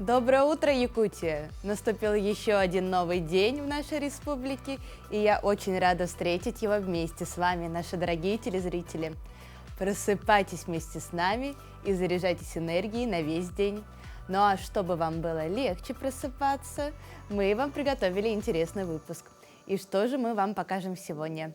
Доброе утро, Якутия! Наступил еще один новый день в нашей республике, и я очень рада встретить его вместе с вами, наши дорогие телезрители. Просыпайтесь вместе с нами и заряжайтесь энергией на весь день. Ну а чтобы вам было легче просыпаться, мы вам приготовили интересный выпуск. И что же мы вам покажем сегодня?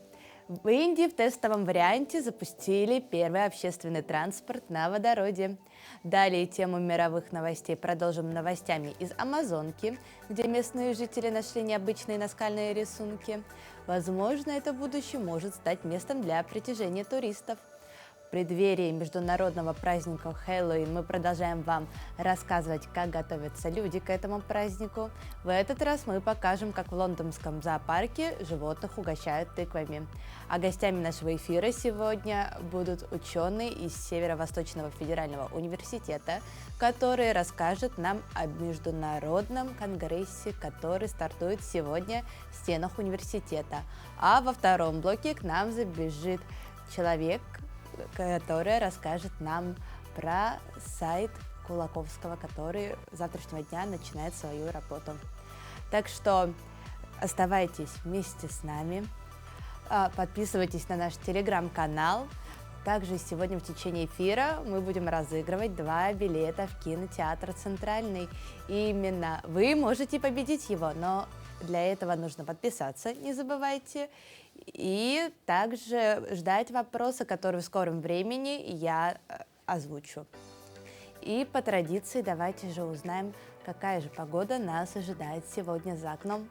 В Индии в тестовом варианте запустили первый общественный транспорт на водороде. Далее тему мировых новостей продолжим новостями из Амазонки, где местные жители нашли необычные наскальные рисунки. Возможно, это будущее может стать местом для притяжения туристов. В преддверии международного праздника Хэллоуин мы продолжаем вам рассказывать, как готовятся люди к этому празднику. В этот раз мы покажем, как в лондонском зоопарке животных угощают тыквами. А гостями нашего эфира сегодня будут ученые из Северо-Восточного федерального университета, которые расскажут нам о международном конгрессе, который стартует сегодня в стенах университета. А во втором блоке к нам забежит человек, которая расскажет нам про сайт Кулаковского, который с завтрашнего дня начинает свою работу. Так что оставайтесь вместе с нами, подписывайтесь на наш телеграм-канал. Также сегодня в течение эфира мы будем разыгрывать 2 билета в кинотеатр «Центральный». И именно вы можете победить его, но для этого нужно подписаться, не забывайте. И также ждать вопросы, которые в скором времени я озвучу. И по традиции давайте же узнаем, какая же погода нас ожидает сегодня за окном.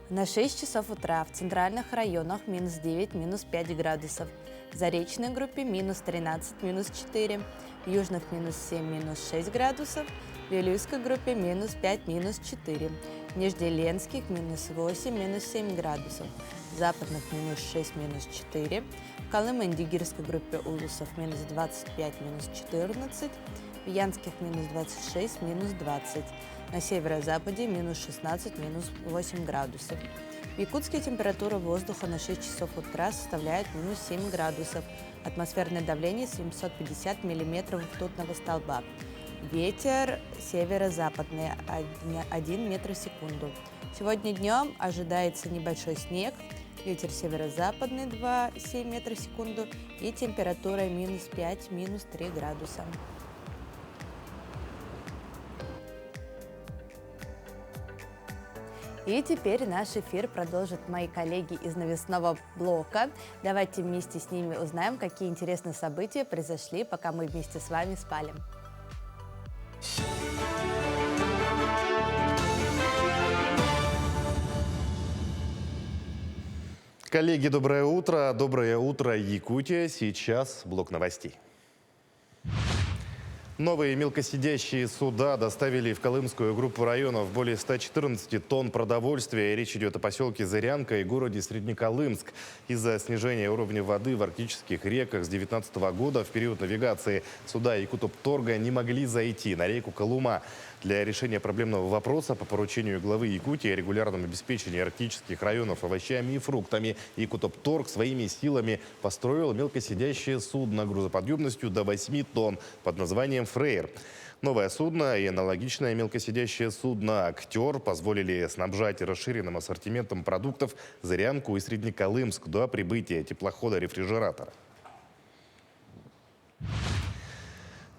На 6 часов утра в центральных районах минус 9, минус 5 градусов. В Заречной группе минус 13, минус 4. В южных минус 7, минус 6 градусов. В Вилюйской группе минус 5, минус 4. В Нижнеленских минус 8, минус 7 градусов. В западных минус 6, минус 4. В Колымо-Индигирской группе Улусов минус 25, минус 14. В Янских минус 26, минус 20. На северо-западе минус 16, минус 8 градусов. В Якутске температура воздуха на 6 часов утра составляет минус 7 градусов. Атмосферное давление 750 миллиметров ртутного столба. Ветер северо-западный 1 метр в секунду. Сегодня днем ожидается небольшой снег. Ветер северо-западный 2,7 метра в секунду. И температура минус 5, минус 3 градуса. И теперь наш эфир продолжат мои коллеги из новостного блока. Давайте вместе с ними узнаем, какие интересные события произошли, пока мы вместе с вами спали. Коллеги, доброе утро. Доброе утро, Якутия. Сейчас блок новостей. Новые мелкосидящие суда доставили в Колымскую группу районов более 114 тонн продовольствия. Речь идет о поселке Зырянка и городе Среднеколымск. Из-за снижения уровня воды в арктических реках с 2019 года в период навигации суда Якутопторга не могли зайти на реку Колыма. Для решения проблемного вопроса по поручению главы Якутии о регулярном обеспечении арктических районов овощами и фруктами Якутопторг своими силами построил мелкосидящее судно грузоподъемностью до 8 тонн под названием «Фрейр». Новое судно и аналогичное мелкосидящее судно «Актер» позволили снабжать расширенным ассортиментом продуктов Зырянку и Среднеколымск до прибытия теплохода-рефрижератора.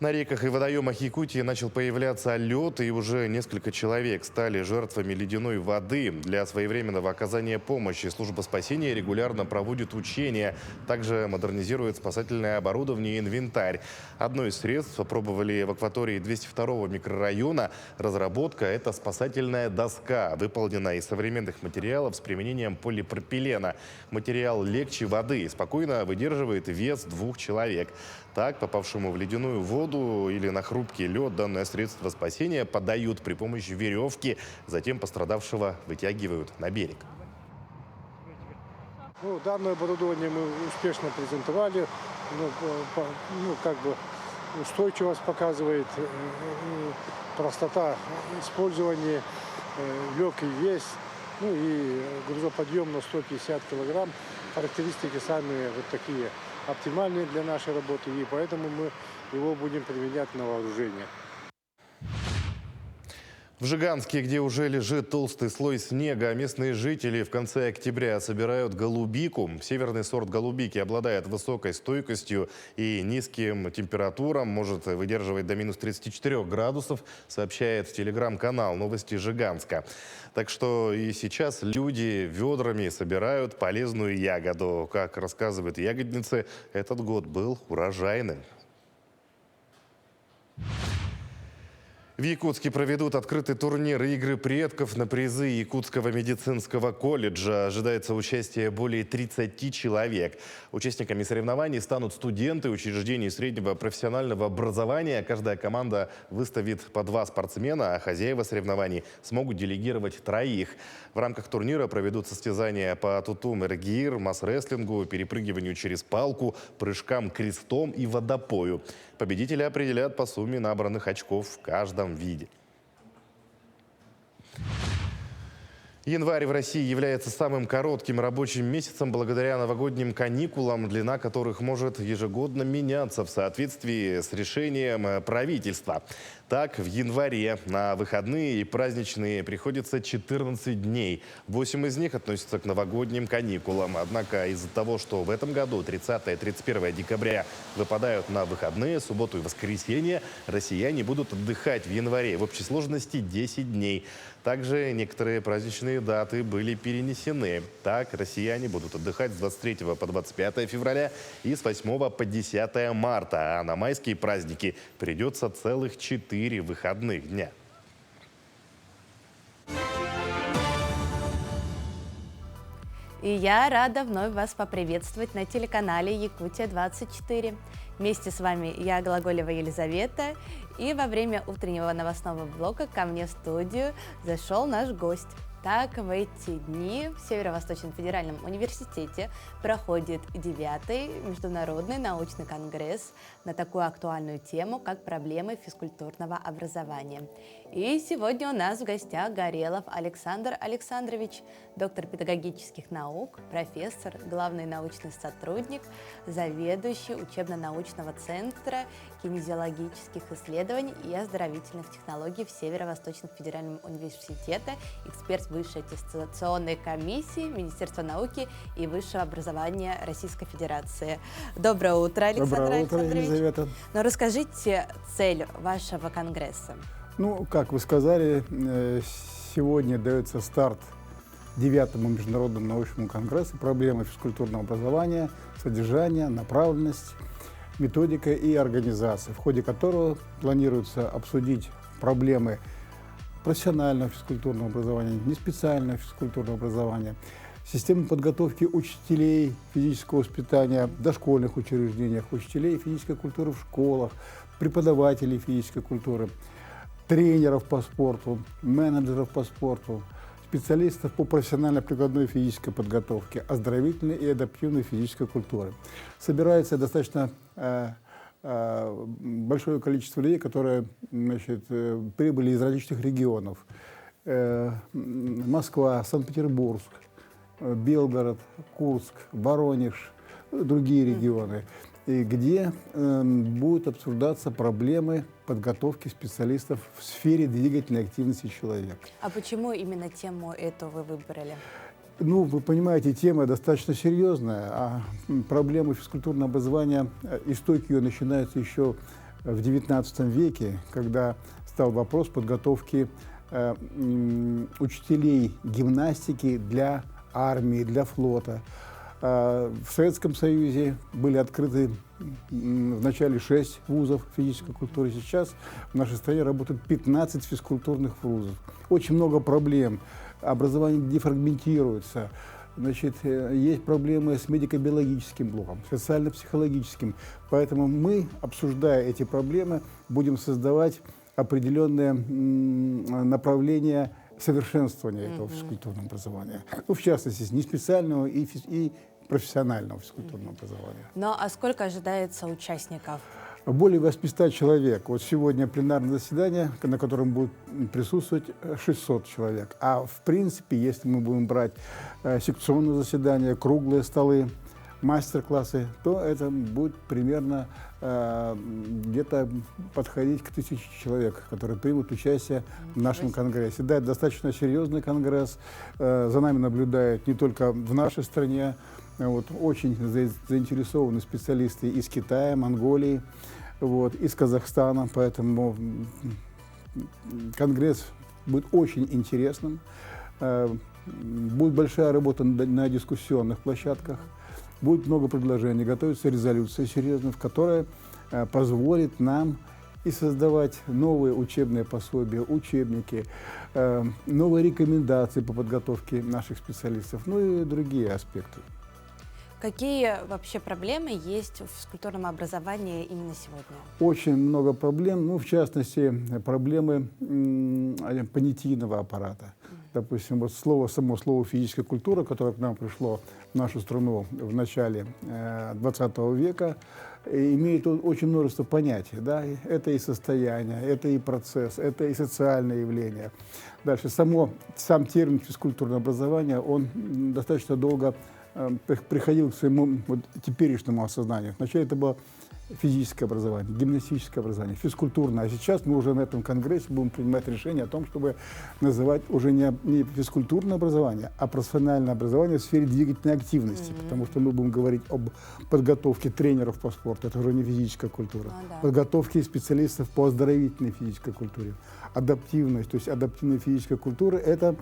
На реках и водоемах Якутии начал появляться лед, и уже несколько человек стали жертвами ледяной воды. Для своевременного оказания помощи служба спасения регулярно проводит учения. Также модернизирует спасательное оборудование и инвентарь. Одно из средств опробовали в акватории 202-го микрорайона. Разработка – это спасательная доска, выполненная из современных материалов с применением полипропилена. Материал легче воды и спокойно выдерживает вес 2 человек. Так, попавшему в ледяную воду или на хрупкий лед данное средство спасения подают при помощи веревки, затем пострадавшего вытягивают на берег. Данное оборудование мы успешно презентовали, устойчивость показывает, простота использования, легкий вес, и грузоподъем на 150 килограмм. Характеристики сами вот такие. оптимальный для нашей работы, и поэтому мы его будем применять на вооружение. В Жиганске, где уже лежит толстый слой снега, местные жители в конце октября собирают голубику. Северный сорт голубики обладает высокой стойкостью и низким температурам, может выдерживать до минус 34 градусов, сообщает телеграм-канал «Новости Жиганска». Так что и сейчас люди ведрами собирают полезную ягоду. Как рассказывают ягодницы, этот год был урожайным. В Якутске проведут открытый турнир «Игры предков» на призы Якутского медицинского колледжа. Ожидается участие более 30 человек. Участниками соревнований станут студенты учреждений среднего профессионального образования. Каждая команда выставит по 2 спортсмена, а хозяева соревнований смогут делегировать 3. В рамках турнира проведут состязания по тутум-эргир, масс-рестлингу, перепрыгиванию через палку, прыжкам крестом и водопою. Победителя определят по сумме набранных очков в каждом виде. Январь в России является самым коротким рабочим месяцем благодаря новогодним каникулам, длина которых может ежегодно меняться в соответствии с решением правительства. Так, в январе на выходные и праздничные приходится 14 дней. 8 из них относятся к новогодним каникулам. Однако из-за того, что в этом году 30 и 31 декабря выпадают на выходные, субботу и воскресенье, россияне будут отдыхать в январе в общей сложности 10 дней. Также некоторые праздничные даты были перенесены. Так, россияне будут отдыхать с 23 по 25 февраля и с 8 по 10 марта. А на майские праздники придется целых 4 выходных дня. И я рада вновь вас поприветствовать на телеканале «Якутия-24». Вместе с вами я, Глаголева Елизавета. И во время утреннего новостного блока ко мне в студию зашел наш гость. Так, в эти дни в Северо-Восточном федеральном университете проходит 9-й международный научный конгресс на такую актуальную тему, как проблемы физкультурного образования. И сегодня у нас в гостях Горелов Александр Александрович, доктор педагогических наук, профессор, главный научный сотрудник, заведующий учебно-научного центра кинезиологических исследований и оздоровительных технологий в Северо-Восточном федеральном университете, эксперт Высшей аттестационной комиссии Министерства науки и высшего образования Российской Федерации. Доброе утро, Александр Александрович. Елизавета. Но расскажите цель вашего конгресса. Ну, как вы сказали, сегодня дается старт 9-му международному научному конгрессу «Проблемы физкультурного образования, содержание, направленность, методика и организация», в ходе которого планируется обсудить проблемы профессионального физкультурного образования, неспециального физкультурного образования, систему подготовки учителей физического воспитания в дошкольных учреждениях, учителей физической культуры в школах, преподавателей физической культуры, тренеров по спорту, менеджеров по спорту, специалистов по профессионально-прикладной физической подготовке, оздоровительной и адаптивной физической культуры. Собирается достаточно большое количество людей, которые, значит, прибыли из различных регионов. Москва, Санкт-Петербург, Белгород, Курск, Воронеж, другие регионы, и где будут обсуждаться проблемы подготовки специалистов в сфере двигательной активности человека. А почему именно тему эту вы выбрали? Ну, вы понимаете, тема достаточно серьезная, а проблемы физкультурного образования, истоки ее начинаются еще в XIX веке, когда стал вопрос подготовки учителей гимнастики для армии, для флота. В Советском Союзе были открыты в начале 6 вузов физической культуры. Сейчас в нашей стране работают 15 физкультурных вузов. Очень много проблем. Образование дефрагментируется. Значит, есть проблемы с медико-биологическим блоком, социально-психологическим. Поэтому мы, обсуждая эти проблемы, будем создавать определенные направления совершенствования этого физкультурного образования. Ну, в частности, неспециального и профессионального физкультурного образования. Ну, а сколько ожидается участников? Более 800 человек. Вот сегодня пленарное заседание, на котором будет присутствовать 600 человек. А в принципе, если мы будем брать секционные заседания, круглые столы, мастер-классы, то это будет примерно где-то подходить к 1000 человек, которые примут участие в нашем конгрессе. Да, это достаточно серьезный конгресс. За нами наблюдают не только в нашей стране, вот, очень заинтересованы специалисты из Китая, Монголии, вот, из Казахстана, поэтому конгресс будет очень интересным. Будет большая работа на дискуссионных площадках, будет много предложений, готовится резолюция серьезная, которая позволит нам и создавать новые учебные пособия, учебники, новые рекомендации по подготовке наших специалистов, ну и другие аспекты. Какие вообще проблемы есть в физкультурном образовании именно сегодня? Очень много проблем, ну, в частности, проблемы понятийного аппарата. Допустим, вот само слово «физическая культура», которое к нам пришло в нашу страну в начале 20 века, имеет очень множество понятий. Да? Это и состояние, это и процесс, это и социальное явление. Дальше сам термин «физкультурное образование», он достаточно долго приходил к своему вот теперешнему осознанию. Вначале это было физическое образование, гимнастическое образование, физкультурное. А сейчас мы уже на этом конгрессе будем принимать решение о том, чтобы называть уже не физкультурное образование, а профессиональное образование в сфере двигательной активности. Потому что мы будем говорить об подготовке тренеров по спорту, это уже не физическая культура. Подготовке специалистов по оздоровительной физической культуре. Адаптивность, то есть адаптивная физическая культура – это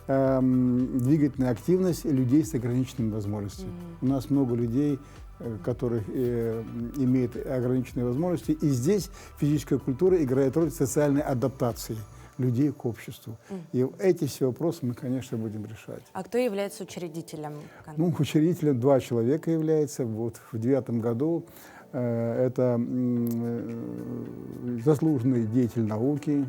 двигательная активность людей с ограниченными возможностями. У нас много людей, которые имеют ограниченные возможности, и здесь физическая культура играет роль социальной адаптации людей к обществу. И эти все вопросы мы, конечно, будем решать. А кто является учредителем? Ну, учредителем 2 человека является. Вот в 2009 году это заслуженный деятель науки,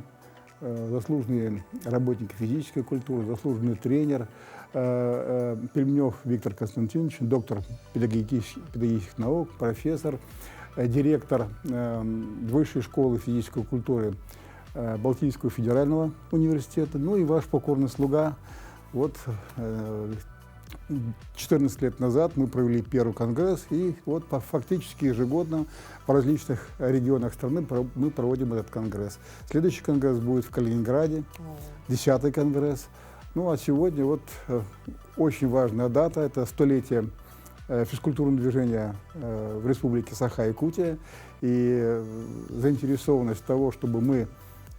заслуженный работник физической культуры, заслуженный тренер Пельменев Виктор Константинович, доктор педагогических наук, профессор, директор Высшей школы физической культуры Балтийского федерального университета, ну и ваш покорный слуга. Вот 14 лет назад мы провели первый конгресс, и вот фактически ежегодно в различных регионах страны мы проводим этот конгресс. Следующий конгресс будет в Калининграде, 10-й конгресс. Ну а сегодня вот очень важная дата, это 100-летие физкультурного движения в республике Саха-Якутия, и заинтересованность того, чтобы мы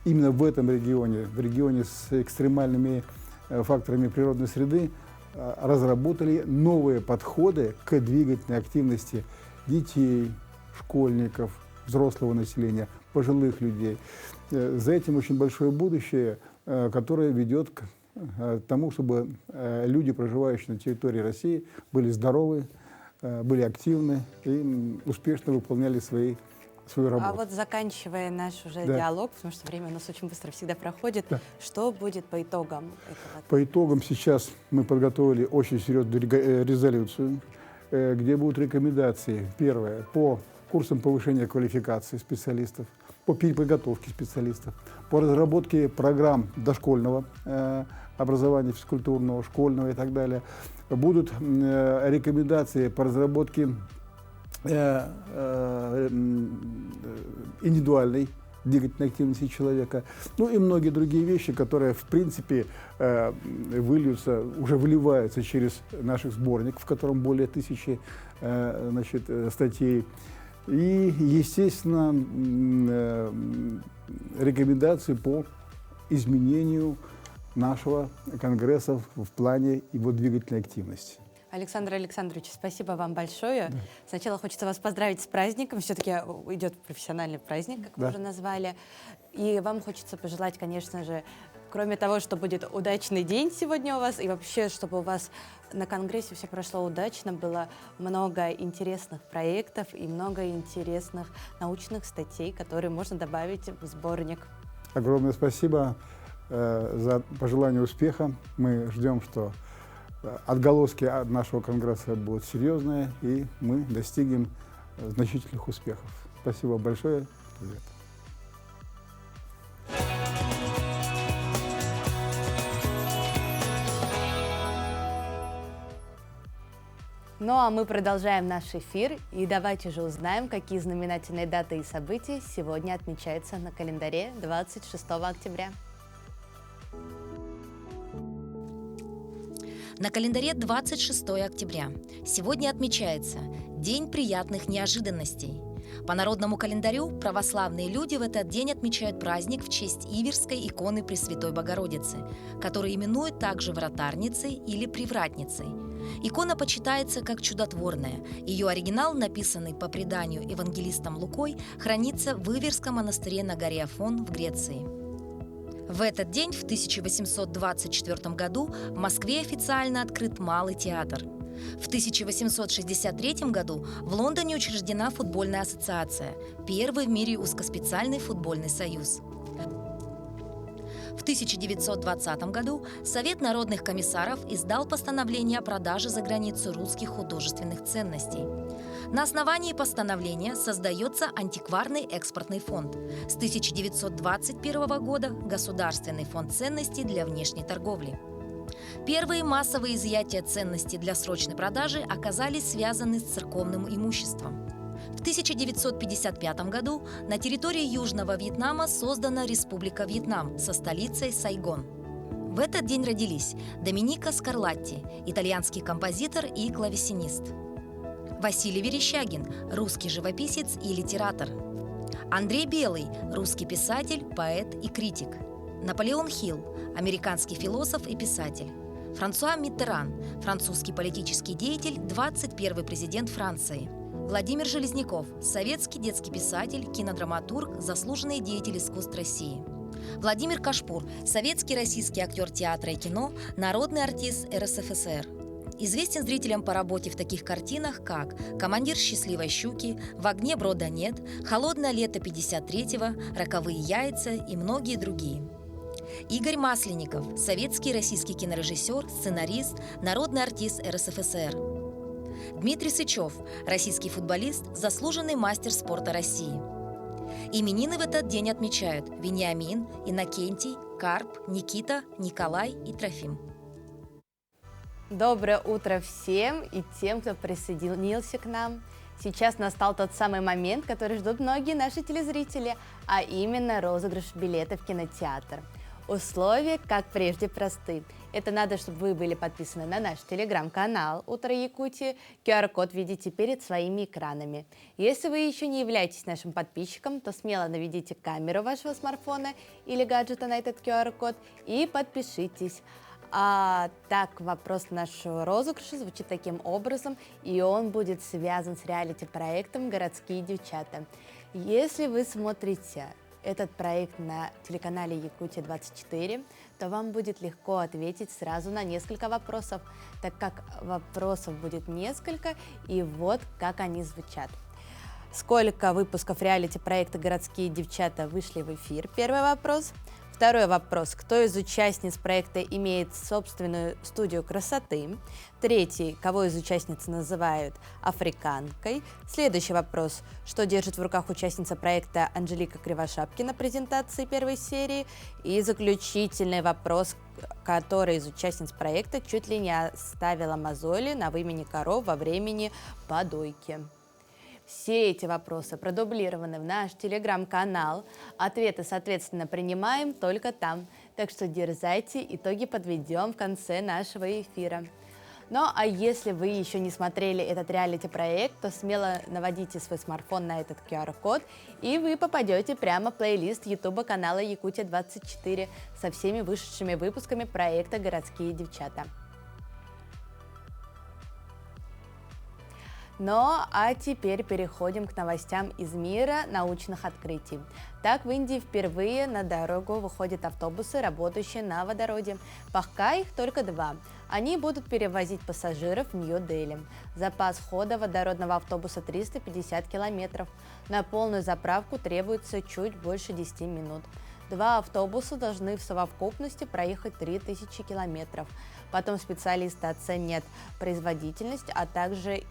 именно в этом регионе, в регионе с экстремальными факторами природной среды, разработали новые подходы к двигательной активности детей, школьников, взрослого населения, пожилых людей. За этим очень большое будущее, которое ведет к тому, чтобы люди, проживающие на территории России, были здоровы, были активны и успешно выполняли свою работу. А вот заканчивая наш уже диалог, потому что время у нас очень быстро всегда проходит, что будет по итогам этого? По итогам сейчас мы подготовили очень серьезную резолюцию, где будут рекомендации. Первое, по курсам повышения квалификации специалистов, по переподготовке специалистов, по разработке программ дошкольного образования, физкультурного, школьного и так далее. Будут рекомендации по разработке индивидуальной двигательной активности человека, ну и многие другие вещи, которые, в принципе, уже выливаются через наших сборников, в котором более 1000 статей. И, естественно, рекомендации по изменению нашего конгресса в плане его двигательной активности. Александр Александрович, спасибо вам большое. Сначала хочется вас поздравить с праздником. Все-таки идет профессиональный праздник, как вы уже назвали. И вам хочется пожелать, конечно же, кроме того, что будет удачный день сегодня у вас, и вообще, чтобы у вас на конгрессе все прошло удачно, было много интересных проектов и много интересных научных статей, которые можно добавить в сборник. Огромное спасибо за пожелание успеха. Мы ждем, что отголоски нашего конгресса будут серьезные, и мы достигнем значительных успехов. Спасибо большое. Привет. Ну а мы продолжаем наш эфир, и давайте же узнаем, какие знаменательные даты и события сегодня отмечаются на календаре 26 октября. На календаре 26 октября. Сегодня отмечается День приятных неожиданностей. По народному календарю православные люди в этот день отмечают праздник в честь Иверской иконы Пресвятой Богородицы, которую именуют также Вратарницей или Привратницей. Икона почитается как чудотворная. Ее оригинал, написанный по преданию евангелистом Лукой, хранится в Иверском монастыре на горе Афон в Греции. В этот день, в 1824 году, в Москве официально открыт Малый театр. В 1863 году в Лондоне учреждена футбольная ассоциация, первый в мире узкоспециальный футбольный союз. В 1920 году Совет народных комиссаров издал постановление о продаже за границу русских художественных ценностей. На основании постановления создается антикварный экспортный фонд. С 1921 года Государственный фонд ценностей для внешней торговли. Первые массовые изъятия ценностей для срочной продажи оказались связаны с церковным имуществом. В 1955 году на территории Южного Вьетнама создана Республика Вьетнам со столицей Сайгон. В этот день родились Доменико Скарлатти, итальянский композитор и клавесинист; Василий Верещагин, русский живописец и литератор; Андрей Белый, русский писатель, поэт и критик; Наполеон Хилл, американский философ и писатель; Франсуа Миттеран, французский политический деятель, 21-й президент Франции; Владимир Железняков, советский детский писатель, кинодраматург, заслуженный деятель искусств России; Владимир Кашпур, советский российский актер театра и кино, народный артист РСФСР. Известен зрителям по работе в таких картинах, как «Командир счастливой щуки», «В огне брода нет», «Холодное лето 53-го», «Роковые яйца» и многие другие. Игорь Масленников, советский и российский кинорежиссер, сценарист, народный артист РСФСР. Дмитрий Сычев, российский футболист, заслуженный мастер спорта России. Именины в этот день отмечают Вениамин, Иннокентий, Карп, Никита, Николай и Трофим. Доброе утро всем и тем, кто присоединился к нам. Сейчас настал тот самый момент, который ждут многие наши телезрители, а именно розыгрыш билета в кинотеатр. Условия, как прежде, просты. Это надо, чтобы вы были подписаны на наш телеграм-канал «Утро Якутии». QR-код видите перед своими экранами. Если вы еще не являетесь нашим подписчиком, то смело наведите камеру вашего смартфона или гаджета на этот QR-код и подпишитесь. Так, вопрос нашего розыгрыша звучит таким образом, и он будет связан с реалити-проектом «Городские девчата». Если вы смотрите этот проект на телеканале Якутия-24, то вам будет легко ответить сразу на несколько вопросов, так как вопросов будет несколько, и вот как они звучат. Сколько выпусков реалити-проекта «Городские девчата» вышли в эфир? Первый вопрос. Второй вопрос. Кто из участниц проекта имеет собственную студию красоты? Третий. Кого из участниц называют африканкой? Следующий вопрос. Что держит в руках участница проекта Анжелика Кривошапки на презентации первой серии? И заключительный вопрос. Который из участниц проекта чуть ли не оставила мозоли на вымени коров во времени подойки? Все эти вопросы продублированы в наш телеграм-канал. Ответы, соответственно, принимаем только там. Так что дерзайте, итоги подведем в конце нашего эфира. Ну, а если вы еще не смотрели этот реалити-проект, то смело наводите свой смартфон на этот QR-код, и вы попадете прямо в плейлист YouTube-канала Якутия-24 со всеми вышедшими выпусками проекта «Городские девчата». Ну, а теперь переходим к новостям из мира научных открытий. Так, в Индии впервые на дорогу выходят автобусы, работающие на водороде. Пока их только 2. Они будут перевозить пассажиров в Нью-Дели. Запас хода водородного автобуса 350 километров. На полную заправку требуется чуть больше 10 минут. 2 автобуса должны в совокупности проехать 3000 километров. Потом специалисты оценят производительность, а также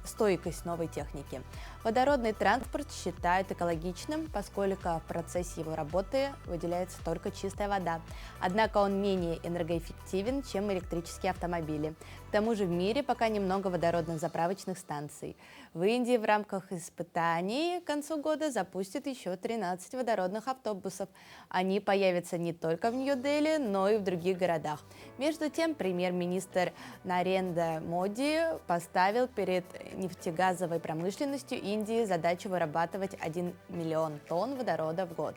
стойкость новой техники. Водородный транспорт считают экологичным, поскольку в процессе его работы выделяется только чистая вода. Однако он менее энергоэффективен, чем электрические автомобили. К тому же в мире пока немного водородных заправочных станций. В Индии в рамках испытаний к концу года запустят еще 13 водородных автобусов. Они появятся не только в Нью-Дели, но и в других городах. Между тем, премьер-министр Нарендра Моди поставил перед нефтегазовой промышленностью Индии задачу вырабатывать 1 миллион тонн водорода в год.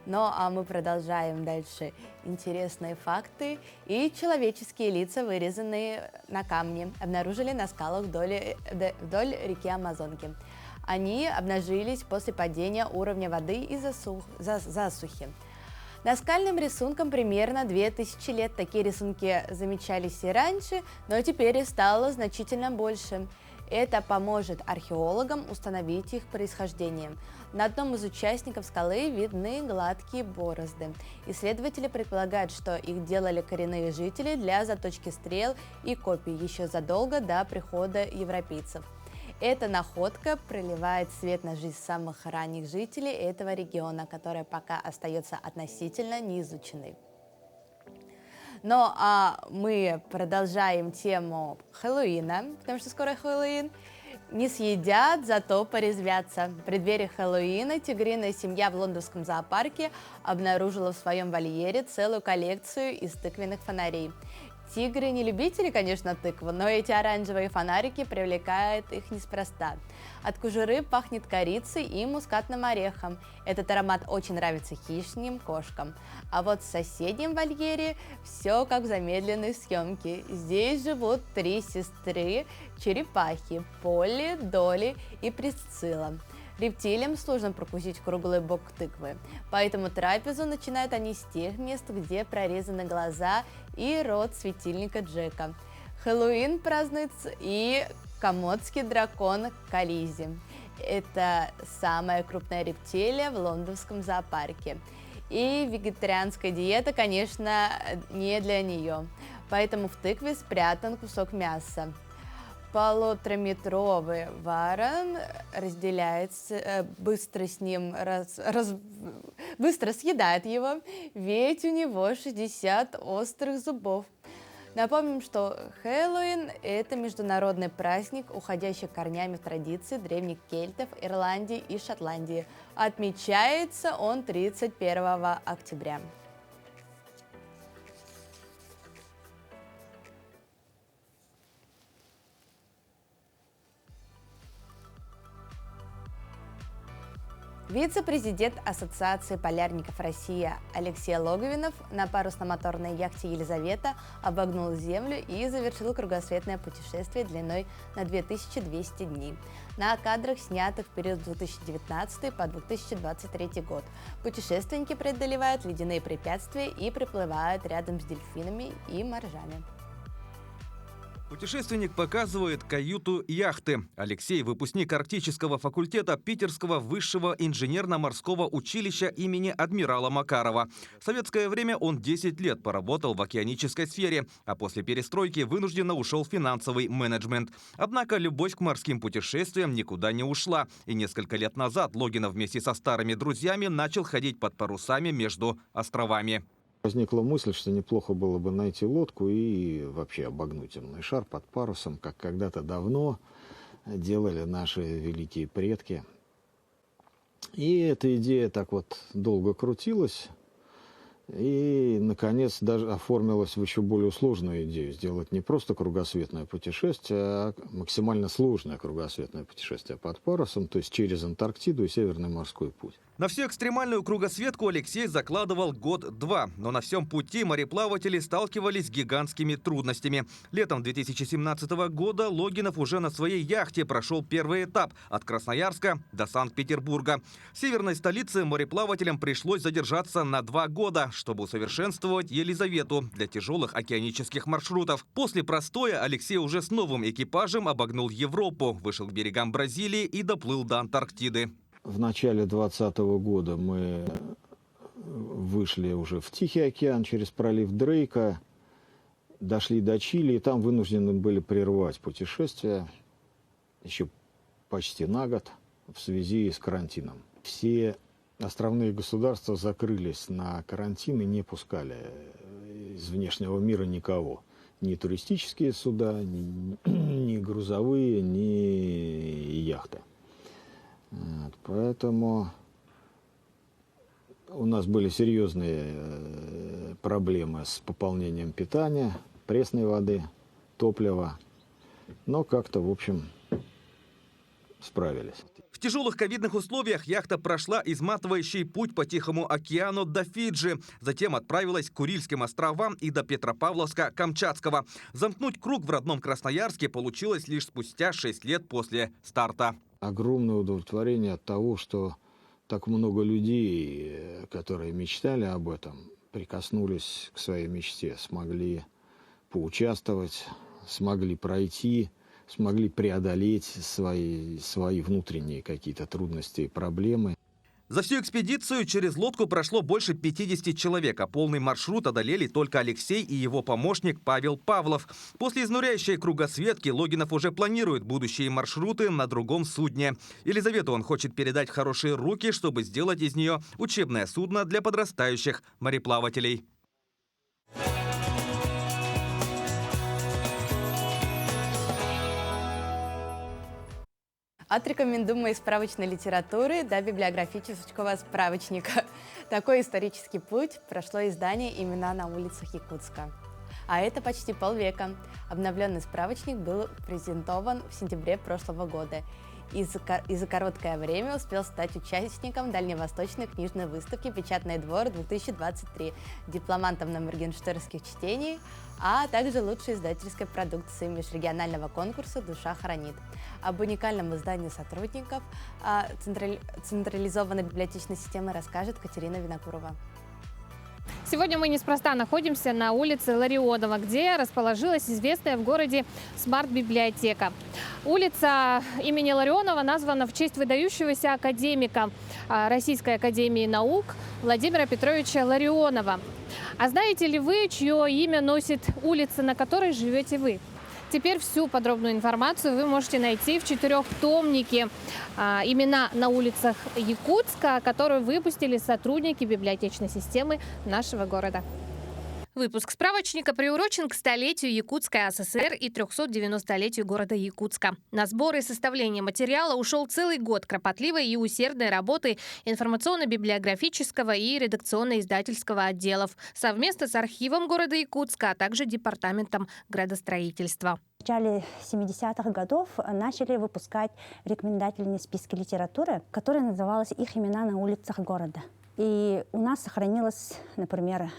Ну а мы продолжаем дальше. Интересные факты и человеческие лица, вырезанные на камне, обнаружили на скалах вдоль реки Амазонки. Они обнажились после падения уровня воды и засухи. Наскальным рисункам примерно 2000 лет. Такие рисунки замечались и раньше, но теперь их стало значительно больше. Это поможет археологам установить их происхождение. На одном из участников скалы видны гладкие борозды. Исследователи предполагают, что их делали коренные жители для заточки стрел и копий еще задолго до прихода европейцев. Эта находка проливает свет на жизнь самых ранних жителей этого региона, которая пока остается относительно неизученной. Ну а мы продолжаем тему Хэллоуина, потому что скоро Хэллоуин. Не съедят, зато порезвятся. В преддверии Хэллоуина тигриная семья в лондонском зоопарке обнаружила в своем вольере целую коллекцию из тыквенных фонарей. Тигры не любители, конечно, тыквы, но эти оранжевые фонарики привлекают их неспроста. От кожуры пахнет корицей и мускатным орехом. Этот аромат очень нравится хищным кошкам. А вот в соседнем вольере все как в замедленной съемке. Здесь живут 3 сестры черепахи – Полли, Долли и Присцилла. Рептилиям сложно прокусить круглый бок тыквы, поэтому трапезу начинают они с тех мест, где прорезаны глаза и рот светильника Джека. Хэллоуин празднуется и комодский дракон Кализи. Это самая крупная рептилия в лондонском зоопарке. И вегетарианская диета, конечно, не для нее, поэтому в тыкве спрятан кусок мяса. 1,5-метровый варан разделяется, быстро съедает его, ведь у него 60 острых зубов. Напомним, что Хэллоуин – это международный праздник, уходящий корнями в традиции древних кельтов, Ирландии и Шотландии. Отмечается он 31 октября. Вице-президент Ассоциации полярников России Алексей Логовинов на парусно-моторной яхте «Елизавета» обогнул Землю и завершил кругосветное путешествие длиной на 2200 дней. На кадрах, снятых в период 2019 по 2023 год, путешественники преодолевают ледяные препятствия и приплывают рядом с дельфинами и моржами. Путешественник показывает каюту яхты. Алексей – выпускник Арктического факультета Питерского высшего инженерно-морского училища имени адмирала Макарова. В советское время он 10 лет поработал в океанической сфере, а после перестройки вынужденно ушел в финансовый менеджмент. Однако любовь к морским путешествиям никуда не ушла. И несколько лет назад Логинов вместе со старыми друзьями начал ходить под парусами между островами. Возникла мысль, что неплохо было бы найти лодку и вообще обогнуть земной шар под парусом, как когда-то давно делали наши великие предки. И эта идея так вот долго крутилась и, наконец, даже оформилась в еще более сложную идею. Сделать не просто кругосветное путешествие, а максимально сложное кругосветное путешествие под парусом, то есть через Антарктиду и Северный морской путь. На всю экстремальную кругосветку Алексей закладывал год-два, но на всем пути мореплаватели сталкивались с гигантскими трудностями. Летом 2017 года Логинов уже на своей яхте прошел первый этап от Красноярска до Санкт-Петербурга. В северной столице мореплавателям пришлось задержаться на 2 года, чтобы усовершенствовать Елизавету для тяжелых океанических маршрутов. После простоя Алексей уже с новым экипажем обогнул Европу, вышел к берегам Бразилии и доплыл до Антарктиды. В начале 2020 года мы вышли уже в Тихий океан через пролив Дрейка, дошли до Чили, и там вынуждены были прервать путешествие еще почти на год. в связи с карантином. Все островные государства закрылись на карантин и не пускали из внешнего мира никого. Ни туристические суда, ни грузовые, ни яхты. Вот, поэтому у нас были серьезные проблемы с пополнением питания, пресной воды, топлива. Но как-то, в общем, справились. В тяжелых ковидных условиях яхта прошла изматывающий путь по Тихому океану до Фиджи. Затем отправилась к Курильским островам и до Петропавловска-Камчатского. Замкнуть круг в родном Красноярске получилось лишь спустя 6 лет после старта. Огромное удовлетворение от того, что так много людей, которые мечтали об этом, прикоснулись к своей мечте, смогли поучаствовать, смогли пройти, смогли преодолеть свои внутренние какие-то трудности и проблемы. За всю экспедицию через лодку прошло больше 50 человек, а полный маршрут одолели только Алексей и его помощник Павел Павлов. После изнуряющей кругосветки Логинов уже планирует будущие маршруты на другом судне. Елизавету он хочет передать в хорошие руки, чтобы сделать из нее учебное судно для подрастающих мореплавателей. Отрекомендуем из справочной литературы до библиографического справочника. Такой исторический путь прошло издание «Имена на улицах Якутска». А это почти полвека. Обновленный справочник был презентован в сентябре прошлого года. И за короткое время успел стать участником Дальневосточной книжной выставки «Печатный двор-2023», дипломантом на Моргенштернских чтений, а также лучшей издательской продукции межрегионального конкурса «Душа хранит». Об уникальном издании сотрудников централизованной библиотечной системы расскажет Катерина Винокурова. Сегодня мы неспроста находимся на улице Ларионова, где расположилась известная в городе смарт-библиотека. Улица имени Ларионова названа в честь выдающегося академика Российской академии наук Владимира Петровича Ларионова. А знаете ли вы, чье имя носит улица, на которой живете вы? Теперь всю подробную информацию вы можете найти в 4-томнике «Имена на улицах Якутска», которую выпустили сотрудники библиотечной системы нашего города. Выпуск справочника приурочен к столетию Якутской АССР и 390-летию города Якутска. На сбор и составление материала ушел целый год кропотливой и усердной работы информационно-библиографического и редакционно-издательского отделов совместно с архивом города Якутска, а также департаментом градостроительства. В начале 70-х годов начали выпускать рекомендательные списки литературы, которые назывались «Их имена на улицах города». И у нас сохранилось, например,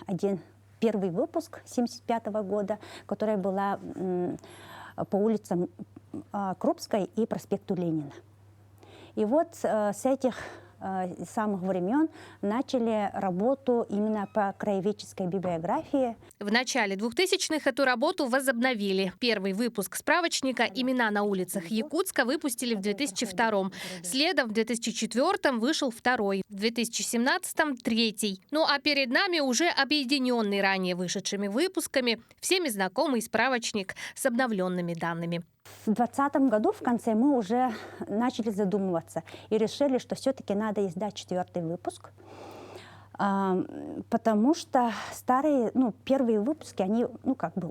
первый выпуск 1975 года, которая была по улицам Крупской и проспекту Ленина. И вот с этих самых времен начали работу именно по краеведческой библиографии. В начале 2000-х эту работу возобновили. Первый выпуск справочника «Имена на улицах Якутска» выпустили в 2002-м. Следом в 2004-м вышел второй, в 2017-м – третий. Ну а перед нами уже объединенный ранее вышедшими выпусками всеми знакомый справочник с обновленными данными. В 2020 году в конце мы уже начали задумываться и решили, что все-таки надо издать 4-й выпуск, потому что старые, первые выпуски, они,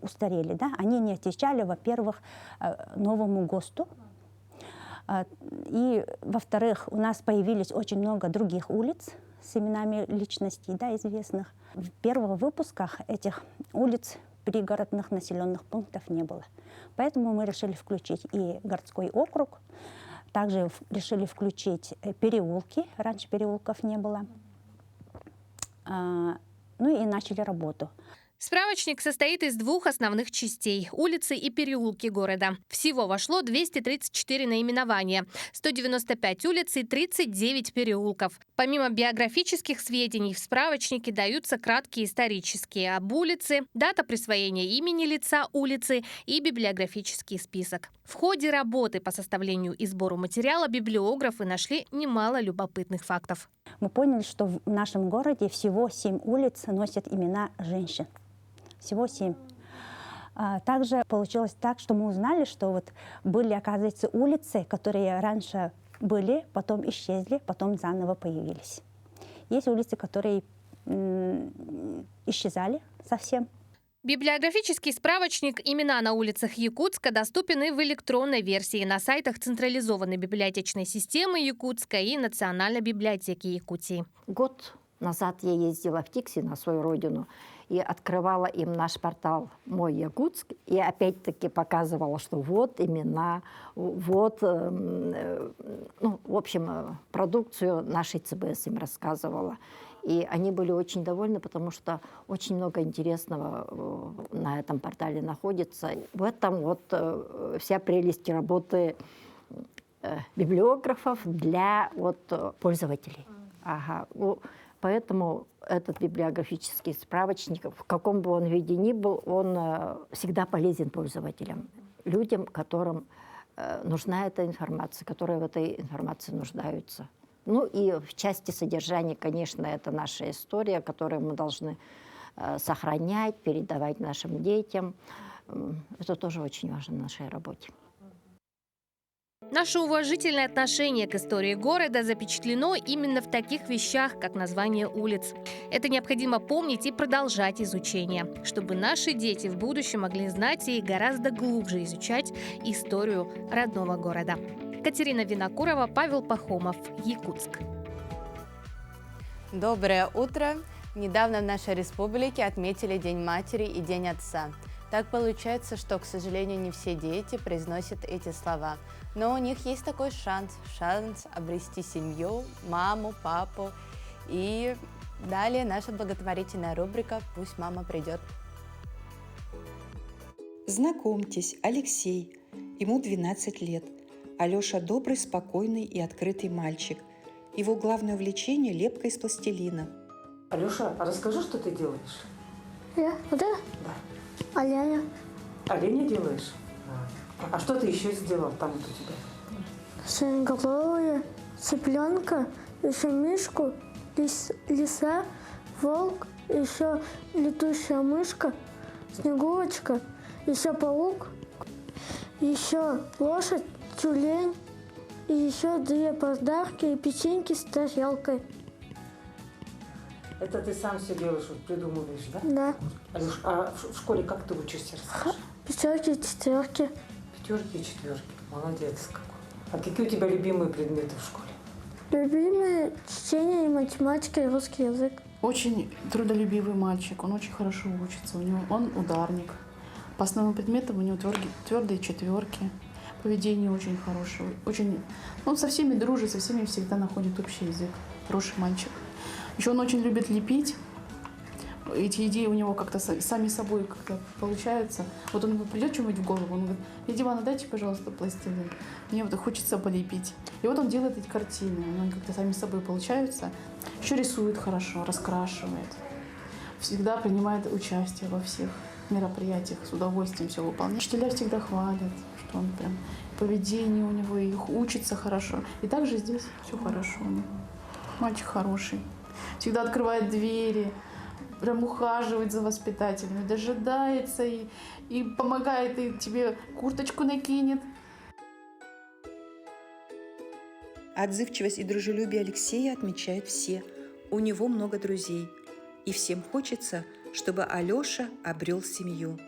устарели, да? Они не отвечали, во-первых, новому ГОСТу, и, во-вторых, у нас появились очень много других улиц с именами личностей, да, известных. В первых выпусках этих улиц пригородных населенных пунктов не было. Поэтому мы решили включить и городской округ, также решили включить переулки, раньше переулков не было, и начали работу. Справочник состоит из 2 основных частей – улицы и переулки города. Всего вошло 234 наименования, 195 улиц и 39 переулков. Помимо биографических сведений в справочнике даются краткие исторические об улице, дата присвоения имени лица улицы и библиографический список. В ходе работы по составлению и сбору материала библиографы нашли немало любопытных фактов. Мы поняли, что в нашем городе всего 7 улиц носят имена женщин. Всего 7. Также получилось так, что мы узнали, что были, оказывается, улицы, которые раньше были, потом исчезли, потом заново появились. Есть улицы, которые исчезали совсем. Библиографический справочник «Имена на улицах Якутска» доступен и в электронной версии на сайтах Централизованной библиотечной системы Якутска и Национальной библиотеки Якутии. Год назад я ездила в Тикси на свою родину и открывала им наш портал «Мой Якутск», и опять-таки показывала, что вот имена, вот, ну, в общем, продукцию нашей ЦБС им рассказывала. И они были очень довольны, потому что очень много интересного на этом портале находится. В этом вот вся прелесть работы библиографов для вот пользователей. Ага. Поэтому этот библиографический справочник, в каком бы он виде ни был, он всегда полезен пользователям, людям, которым нужна эта информация, которые в этой информации нуждаются. Ну и в части содержания, конечно, это наша история, которую мы должны сохранять, передавать нашим детям. Это тоже очень важно в нашей работе. Наше уважительное отношение к истории города запечатлено именно в таких вещах, как название улиц. Это необходимо помнить и продолжать изучение, чтобы наши дети в будущем могли знать и гораздо глубже изучать историю родного города. Катерина Винокурова, Павел Пахомов, Якутск. Доброе утро! Недавно в нашей республике отметили День матери и День отца. Так получается, что, к сожалению, не все дети произносят эти слова. Но у них есть такой шанс обрести семью, маму, папу. И далее наша благотворительная рубрика «Пусть мама придет». Знакомьтесь, Алексей. Ему 12 лет. Алеша добрый, спокойный и открытый мальчик. Его главное увлечение – лепка из пластилина. Алеша, а расскажи, что ты делаешь? Я? Вот это? Да. Оленя. Оленя делаешь? А что ты еще сделал там вот у тебя? Сиреноголовые, цыпленка, еще мишку, лиса, волк, еще летущая мышка, снегурочка, еще паук, еще лошадь, тюлень, и еще 2 подарки и печеньки с тарелкой. Это ты сам все делаешь, вот придумываешь, да? Да. Алеш, а в школе как ты учишься, расскажи? 5 и 4. 5 и 4. Молодец какой. А какие у тебя любимые предметы в школе? Любимые чтение и математика, и русский язык. Очень трудолюбивый мальчик, он очень хорошо учится, он ударник. По основным предметам у него твердые 4. Поведение очень хорошее. Он со всеми дружит, со всеми всегда находит общий язык. Хороший мальчик. Еще он очень любит лепить. Эти идеи у него как-то сами собой как-то получаются. Вот он придет что-нибудь в голову, он говорит: «Леди Ивановна, дайте, пожалуйста, пластилин. Мне вот хочется полепить». И вот он делает эти картины, они как-то сами собой получаются. Еще рисует хорошо, раскрашивает. Всегда принимает участие во всех мероприятиях, с удовольствием все выполняет. Учителя всегда хвалят, что он прям поведение у него, и учится хорошо. И также здесь все хорошо у него. Мальчик хороший. Всегда открывает двери, прям ухаживает за воспитателями, дожидается и помогает, и тебе курточку накинет. Отзывчивость и дружелюбие Алексея отмечают все. У него много друзей. И всем хочется, чтобы Алеша обрел семью.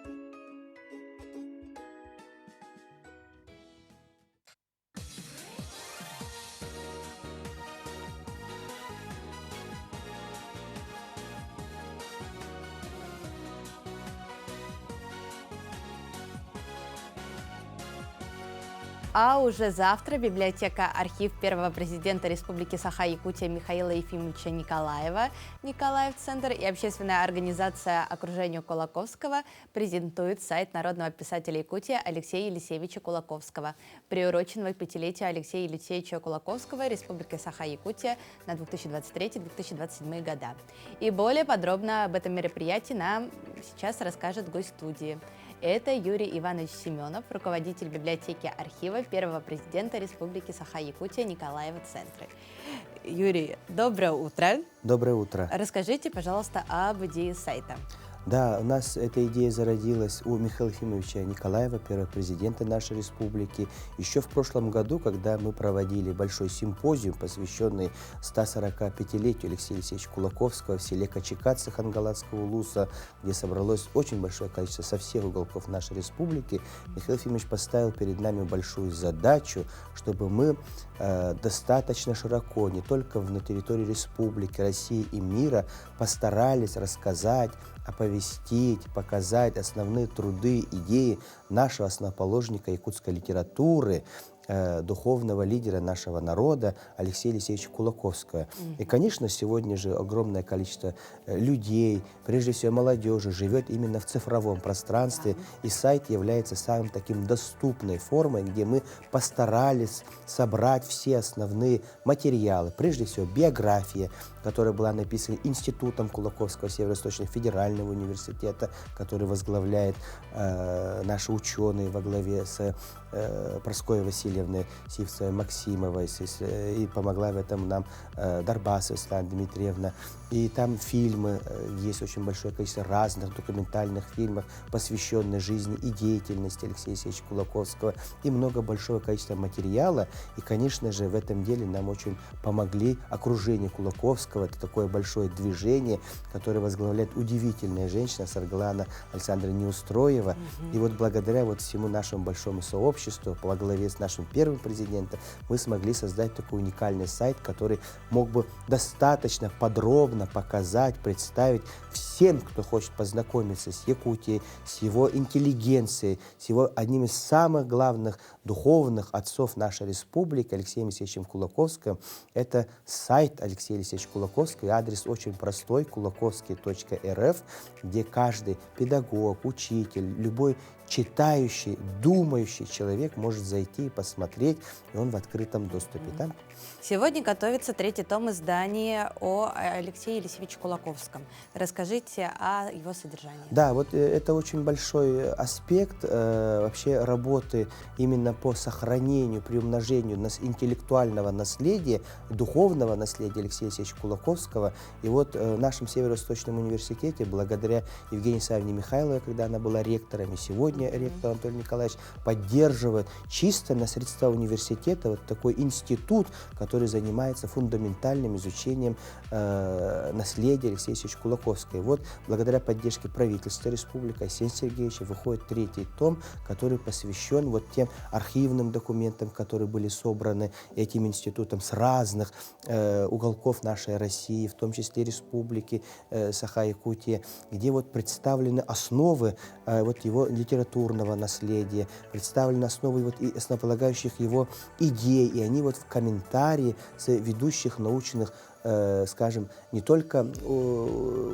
А уже завтра библиотека-архив первого президента Республики Саха-Якутия Михаила Ефимовича Николаева, Николаев-центр и общественная организация «Окружение Кулаковского» презентуют сайт народного писателя Якутии Алексея Елисеевича Кулаковского, приуроченного к 5-летию Алексея Елисеевича Кулаковского Республики Саха-Якутия на 2023-2027 года. И более подробно об этом мероприятии нам сейчас расскажет гость студии. Это Юрий Иванович Семенов, руководитель библиотеки архива первого президента Республики Саха-Якутия Николаева-центра. Юрий, доброе утро. Доброе утро. Расскажите, пожалуйста, об идее сайта. Да, у нас эта идея зародилась у Михаила Ефимовича Николаева, первого президента нашей республики. Еще в прошлом году, когда мы проводили большой симпозиум, посвященный 145-летию Алексея Алексеевича Кулаковского в селе Качекацы Хангалатского улуса, где собралось очень большое количество со всех уголков нашей республики, Михаил Ефимович поставил перед нами большую задачу, чтобы мы достаточно широко, не только на территории республики, России и мира, постарались рассказать, оповестить, показать основные труды, идеи нашего основоположника якутской литературы, духовного лидера нашего народа Алексея Алексеевича Кулаковского. И, конечно, сегодня же огромное количество людей, прежде всего молодежи, живет именно в цифровом пространстве, и сайт является самым таким доступной формой, где мы постарались собрать все основные материалы, прежде всего биография, которая была написана Институтом Кулаковского Северо-Восточного федерального университета, который возглавляет наши ученые во главе с Проской Васильевной Сивцевой-Максимовой, и помогла в этом нам Дарбасова Светлана Дмитриевна. И там фильмы, есть очень большое количество разных документальных фильмов, посвященных жизни и деятельности Алексея Алексеевича Кулаковского, и много большого количества материала. И, конечно же, в этом деле нам очень помогли окружение Кулаковского. Это такое большое движение, которое возглавляет удивительная женщина Сарглана Александра Неустроева. И вот благодаря вот всему нашему большому сообществу, во главе с нашим первым президентом, мы смогли создать такой уникальный сайт, который мог бы достаточно подробно показать, представить всем, кто хочет познакомиться с Якутией, с его интеллигенцией, с его одним из самых главных духовных отцов нашей республики, Алексеем Алексеевичем Кулаковским. Это сайт Алексея Алексеевича Кулаковского, адрес очень простой, kulakovsky.rf, где каждый педагог, учитель, любой читающий, думающий человек может зайти и посмотреть, и он в открытом доступе. Там Сегодня готовится третий том издания о Алексее Алексеевиче Кулаковском. Расскажите о его содержании. Да, вот это очень большой аспект вообще работы именно по сохранению, приумножению интеллектуального наследия, духовного наследия Алексея Алексеевича Кулаковского. И вот в нашем Северо-Восточном университете, благодаря Евгении Савне Михайловой, когда она была ректором, и сегодня ректор Анатолий Николаевич поддерживает чисто на средства университета вот такой институт, который занимается фундаментальным изучением наследия Алексея Алексеевича Кулаковского. И вот благодаря поддержке правительства республики Арсения Сергеевича выходит третий том, который посвящен вот тем архивным документам, которые были собраны этим институтом с разных уголков нашей России, в том числе республики Саха-Якутия, где вот представлены основы вот его литературного наследия, представлены основы вот и основополагающих его идей, и они вот в комментарии с ведущих научных, скажем, не только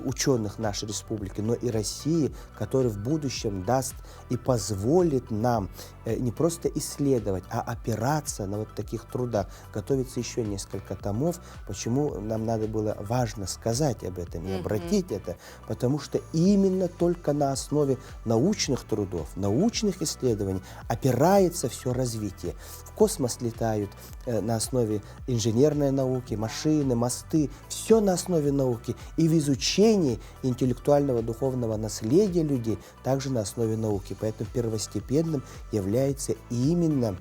ученых нашей республики, но и России, который в будущем даст и позволит нам не просто исследовать, а опираться на вот таких трудах. Готовится еще несколько томов. Почему нам надо было важно сказать об этом и обратить это? Потому что именно только на основе научных трудов, научных исследований опирается все развитие. В космос летают на основе инженерной науки, машины, мосты, все на основе науки. И в изучении интеллектуального духовного наследия людей также на основе науки. Поэтому первостепенным является именно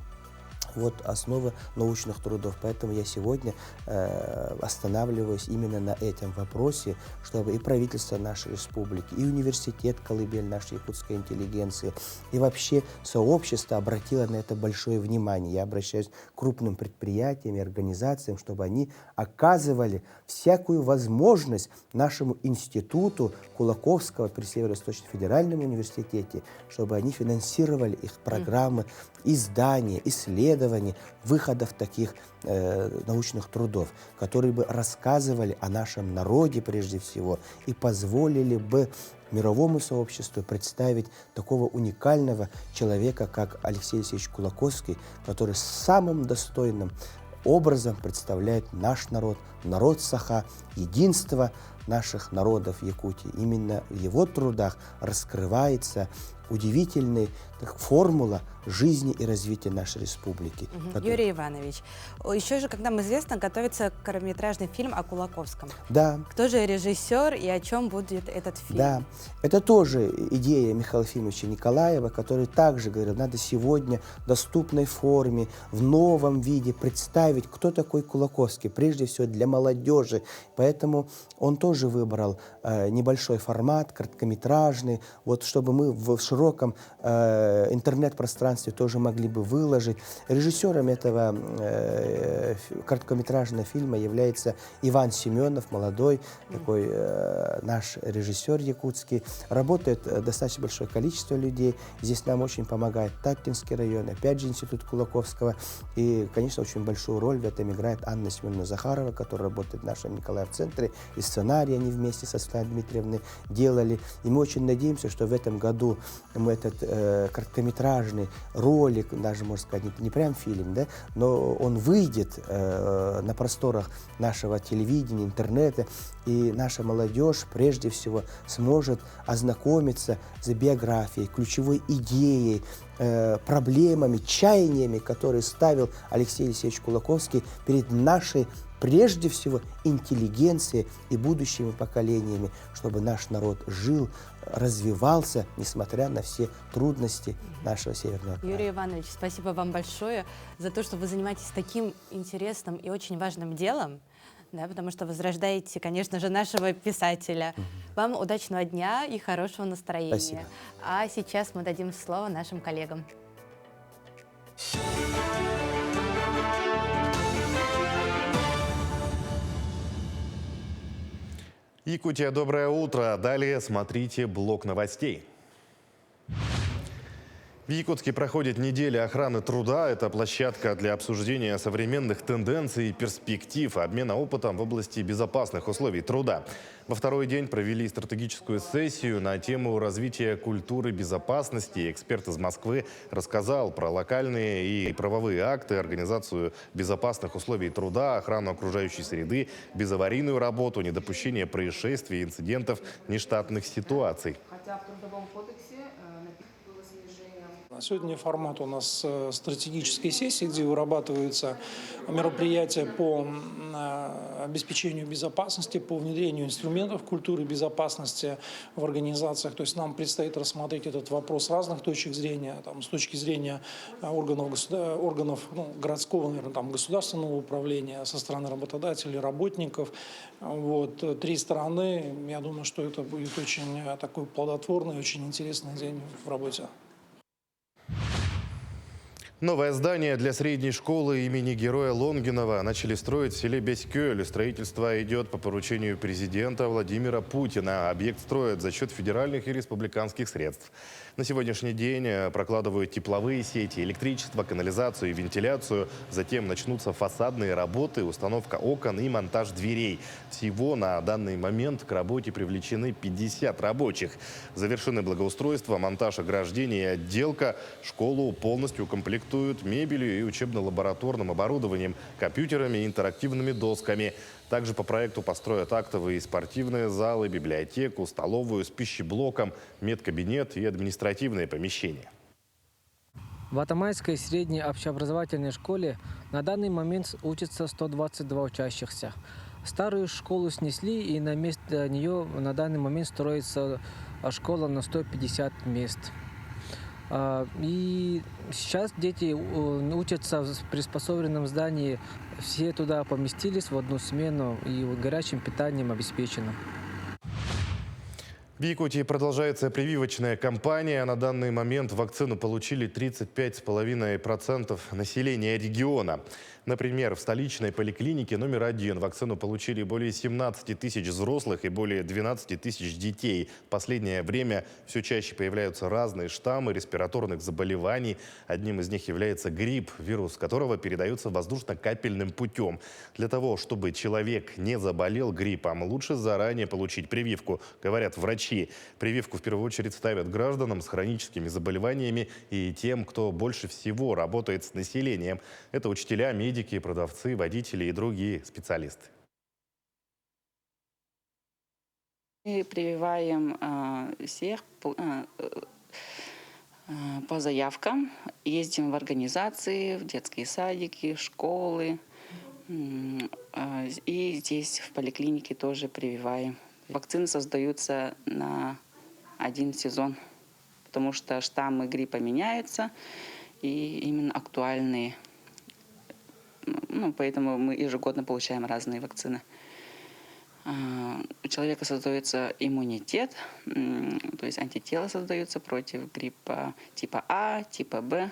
вот основа научных трудов. Поэтому я сегодня останавливаюсь именно на этом вопросе, чтобы и правительство нашей республики, и университет «Колыбель» нашей якутской интеллигенции, и вообще сообщество обратило на это большое внимание. Я обращаюсь к крупным предприятиям и организациям, чтобы они оказывали всякую возможность нашему институту Кулаковского при Северо-Восточном федеральном университете, чтобы они финансировали их программы издания, исследований, выходов таких научных трудов, которые бы рассказывали о нашем народе прежде всего и позволили бы мировому сообществу представить такого уникального человека, как Алексей Алексеевич Кулаковский, который самым достойным образом представляет наш народ, народ Саха, единство наших народов Якутии. Именно в его трудах раскрывается удивительная формула жизни и развития нашей республики. Юрий Иванович, еще же, как нам известно, готовится короткометражный фильм о Кулаковском. Да. Кто же режиссер и о чем будет этот фильм? Да, это тоже идея Михаила Ефимовича Николаева, который также говорил, надо сегодня в доступной форме, в новом виде представить, кто такой Кулаковский, прежде всего для молодежи. Поэтому он тоже выбрал небольшой формат, короткометражный, вот, чтобы мы в широком интернет-пространстве тоже могли бы выложить. Режиссером этого короткометражного фильма является Иван Семенов, молодой такой наш режиссер якутский. Работает достаточно большое количество людей. Здесь нам очень помогает Таткинский район, опять же Институт Кулаковского. И, конечно, очень большую роль в этом играет Анна Семеновна Захарова, которая работает в нашем Николаев-центре. И сценарий они вместе со Светланой Дмитриевной делали. И мы очень надеемся, что в этом году мы этот короткометражный ролик, даже, можно сказать, не прям фильм, да, но он выйдет на просторах нашего телевидения, интернета, и наша молодежь прежде всего сможет ознакомиться с биографией, ключевой идеей, проблемами, чаяниями, которые ставил Алексей Алексеевич Кулаковский перед нашей, прежде всего, интеллигенцией и будущими поколениями, чтобы наш народ жил, развивался, несмотря на все трудности нашего Северного края. Юрий Иванович, спасибо вам большое за то, что вы занимаетесь таким интересным и очень важным делом, да, потому что возрождаете, конечно же, нашего писателя. Вам удачного дня и хорошего настроения. Спасибо. А сейчас мы дадим слово нашим коллегам. Якутия, доброе утро. Далее смотрите блок новостей. В Якутске проходит неделя охраны труда. Это площадка для обсуждения современных тенденций и перспектив, обмена опытом в области безопасных условий труда. Во второй день провели стратегическую сессию на тему развития культуры безопасности. Эксперт из Москвы рассказал про локальные и правовые акты, организацию безопасных условий труда, охрану окружающей среды, безаварийную работу, недопущение происшествий, инцидентов, нештатных ситуаций. Хотя в Трудовом кодексе было снижение. Сегодня формат у нас стратегической сессии, где вырабатываются мероприятия по обеспечению безопасности, по внедрению инструментов культуры безопасности в организациях. То есть нам предстоит рассмотреть этот вопрос с разных точек зрения, с точки зрения органов городского, наверное, государственного управления, со стороны работодателей, работников. Вот. Три стороны. Я думаю, что это будет очень такой плодотворный, очень интересный день в работе. Новое здание для средней школы имени героя Лонгинова начали строить в селе Беськёль. Строительство идет по поручению президента Владимира Путина. Объект строят за счет федеральных и республиканских средств. На сегодняшний день прокладывают тепловые сети, электричество, канализацию и вентиляцию. Затем начнутся фасадные работы, установка окон и монтаж дверей. Всего на данный момент к работе привлечены 50 рабочих. Завершены благоустройство, монтаж ограждений и отделка. Школу полностью укомплектуют мебелью и учебно-лабораторным оборудованием, компьютерами и интерактивными досками. Также по проекту построят актовые и спортивные залы, библиотеку, столовую с пищеблоком, медкабинет и административные помещения. В Атамайской средней общеобразовательной школе на данный момент учатся 122 учащихся. Старую школу снесли, и на место нее на данный момент строится школа на 150 мест. И сейчас дети учатся в приспособленном здании. Все туда поместились в одну смену, и горячим питанием обеспечено. В Якутии продолжается прививочная кампания. На данный момент вакцину получили 35,5% населения региона. Например, в столичной поликлинике номер 1 вакцину получили более 17 тысяч взрослых и более 12 тысяч детей. В последнее время все чаще появляются разные штаммы респираторных заболеваний. Одним из них является грипп, вирус которого передается воздушно-капельным путем. Для того, чтобы человек не заболел гриппом, лучше заранее получить прививку, говорят врачи. Прививку в первую очередь ставят гражданам с хроническими заболеваниями и тем, кто больше всего работает с населением. Это учителя, медики, продавцы, водители и другие специалисты. Мы прививаем всех по заявкам. Ездим в организации, в детские садики, школы. И здесь в поликлинике тоже прививаем. Вакцины создаются на 1 сезон, потому что штаммы гриппа меняются, и именно актуальные. Поэтому мы ежегодно получаем разные вакцины. У человека создается иммунитет, то есть антитела создаются против гриппа типа А, типа Б.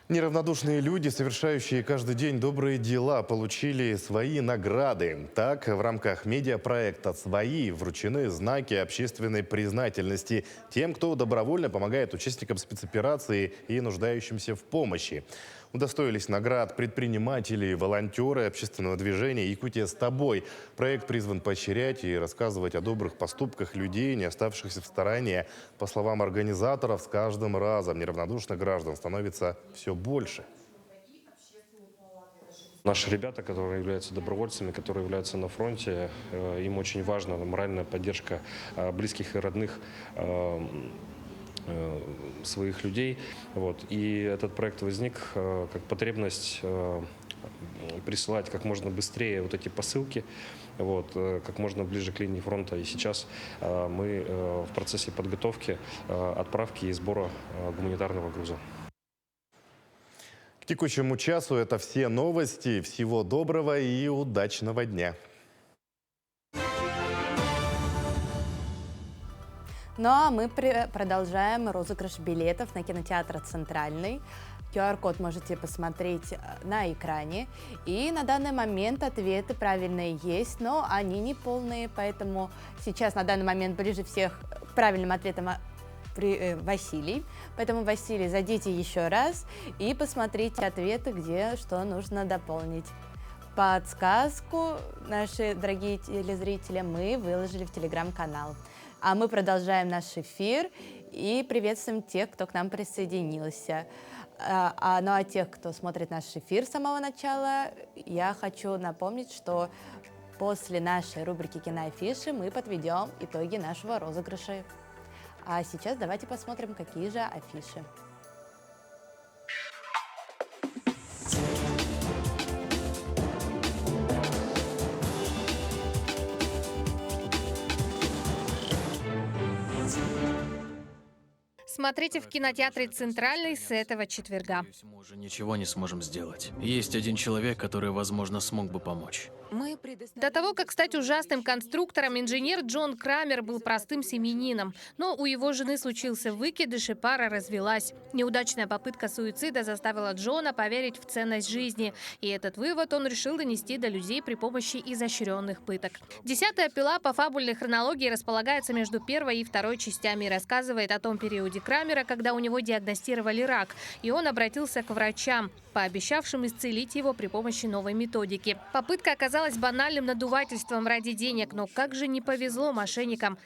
Неравнодушные люди, совершающие каждый день добрые дела, получили свои награды. Так, в рамках медиапроекта «Свои» вручены знаки общественной признательности тем, кто добровольно помогает участникам спецоперации и нуждающимся в помощи. Удостоились наград предприниматели, волонтеры общественного движения «Якутия с тобой». Проект призван поощрять и рассказывать о добрых поступках людей, не оставшихся в стороне. По словам организаторов, с каждым разом неравнодушных граждан становится все больше. Наши ребята, которые являются добровольцами, которые являются на фронте, им очень важна моральная поддержка близких и родных своих людей. И этот проект возник как потребность присылать как можно быстрее вот эти посылки, как можно ближе к линии фронта. И сейчас мы в процессе подготовки, отправки и сбора гуманитарного груза. К текущему часу это все новости. Всего доброго и удачного дня. Ну а мы продолжаем розыгрыш билетов на кинотеатр «Центральный». QR-код можете посмотреть на экране. И на данный момент ответы правильные есть, но они не полные, поэтому сейчас на данный момент ближе всех к правильным ответам Василий. Поэтому, Василий, зайдите еще раз и посмотрите ответы, где что нужно дополнить. Подсказку, наши дорогие телезрители, мы выложили в телеграм-канал. А мы продолжаем наш эфир и приветствуем тех, кто к нам присоединился. Ну а тех, кто смотрит наш эфир с самого начала, я хочу напомнить, что после нашей рубрики «Киноафиши» мы подведем итоги нашего розыгрыша. А сейчас давайте посмотрим, какие же афиши. Смотрите в кинотеатре «Центральный» с этого четверга. Мы уже ничего не сможем сделать. Есть один человек, который, возможно, смог бы помочь. До того, как стать ужасным конструктором, инженер Джон Крамер был простым семьянином. Но у его жены случился выкидыш, и пара развелась. Неудачная попытка суицида заставила Джона поверить в ценность жизни. И этот вывод он решил донести до людей при помощи изощренных пыток. 10-я пила по фабульной хронологии располагается между первой и второй частями и рассказывает о том периоде Крамера, когда у него диагностировали рак. И он обратился к врачам, пообещавшим исцелить его при помощи новой методики. Попытка оказалась банальным надувательством ради денег, но как же не повезло мошенникам.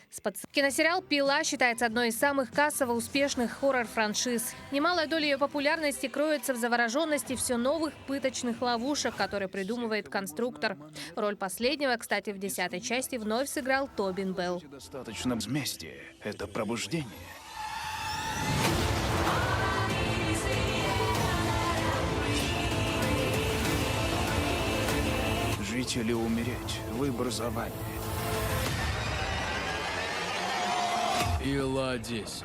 Киносериал «Пила» считается одной из самых кассово успешных хоррор-франшиз. Немалая доля ее популярности кроется в завороженности все новых пыточных ловушек, которые придумывает конструктор. Роль последнего, кстати, в 10-й части вновь сыграл Тобин Белл. Достаточно мести. Это пробуждение. Жить или умереть. Выбор за вами. Пила 10.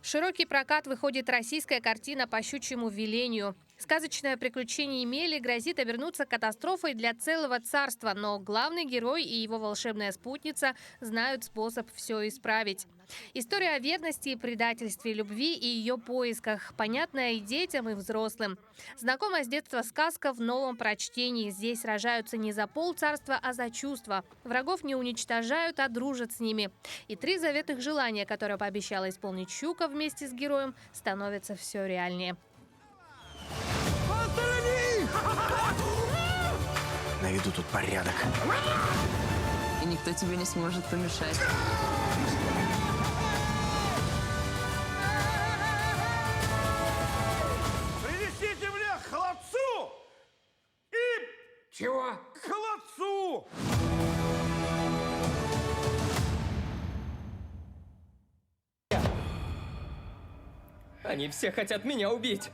В широкий прокат выходит российская картина «По щучьему велению». Сказочное приключение Емели грозит обернуться катастрофой для целого царства, но главный герой и его волшебная спутница знают способ все исправить. История о верности и предательстве, любви и ее поисках, понятная и детям, и взрослым. Знакомая с детства сказка в новом прочтении. Здесь сражаются не за полцарства, а за чувства. Врагов не уничтожают, а дружат с ними. И 3 заветных желания, которые пообещала исполнить Щука вместе с героем, становятся все реальнее. Наведу тут порядок. И никто тебе не сможет помешать. Принесите мне холодцу и... Чего? Холодцу! Иду! Они все хотят меня убить.